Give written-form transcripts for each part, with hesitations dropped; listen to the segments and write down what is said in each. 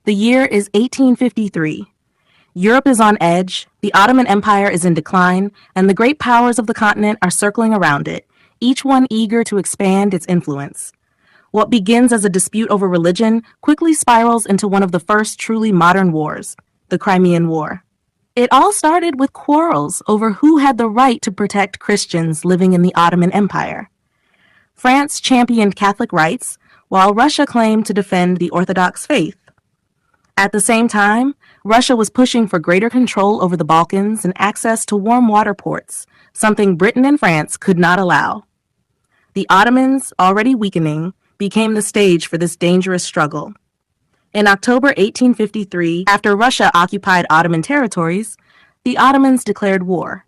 The year is 1853. Europe is on edge, the Ottoman Empire is in decline, and the great powers of the continent are circling around it, each one eager to expand its influence. What begins as a dispute over religion quickly spirals into one of the first truly modern wars, the Crimean War. It all started with quarrels over who had the right to protect Christians living in the Ottoman Empire. France championed Catholic rights, while Russia claimed to defend the Orthodox faith. At the same time, Russia was pushing for greater control over the Balkans and access to warm water ports, something Britain and France could not allow. The Ottomans, already weakening, became the stage for this dangerous struggle. In October 1853, after Russia occupied Ottoman territories, the Ottomans declared war.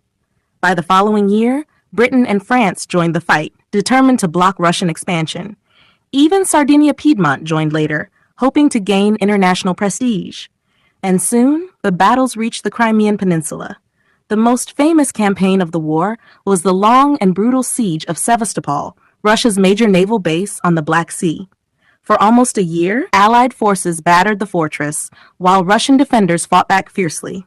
By the following year, Britain and France joined the fight, determined to block Russian expansion. Even Sardinia-Piedmont joined later, hoping to gain international prestige. And soon, the battles reached the Crimean Peninsula. The most famous campaign of the war was the long and brutal siege of Sevastopol, Russia's major naval base on the Black Sea. For almost a year, Allied forces battered the fortress, while Russian defenders fought back fiercely.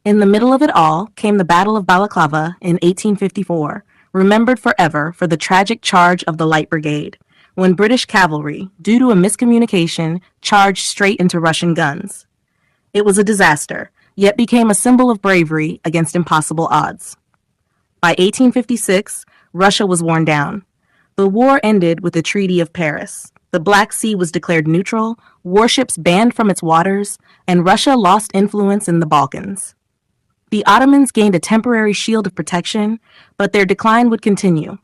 In the middle of it all came the Battle of Balaclava in 1854, remembered forever for the tragic charge of the Light Brigade, when British cavalry, due to a miscommunication, charged straight into Russian guns. It was a disaster, yet became a symbol of bravery against impossible odds. By 1856, Russia was worn down. The war ended with the Treaty of Paris. The Black Sea was declared neutral, warships banned from its waters, and Russia lost influence in the Balkans. The Ottomans gained a temporary shield of protection, but their decline would continue.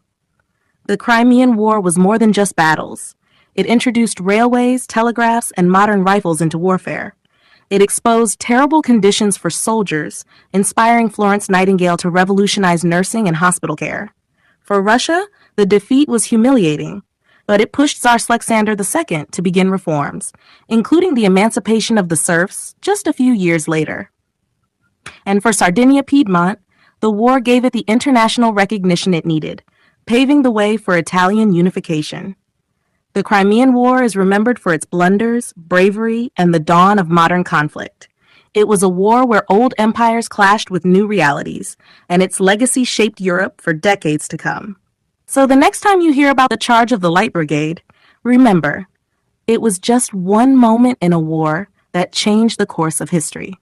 The Crimean War was more than just battles. It introduced railways, telegraphs, and modern rifles into warfare. It exposed terrible conditions for soldiers, inspiring Florence Nightingale to revolutionize nursing and hospital care. For Russia, the defeat was humiliating, but it pushed Tsar Alexander II to begin reforms, including the emancipation of the serfs just a few years later. And for Sardinia-Piedmont, the war gave it the international recognition it needed, paving the way for Italian unification. The Crimean War is remembered for its blunders, bravery, and the dawn of modern conflict. It was a war where old empires clashed with new realities, and its legacy shaped Europe for decades to come. So the next time you hear about the charge of the Light Brigade, remember, it was just one moment in a war that changed the course of history.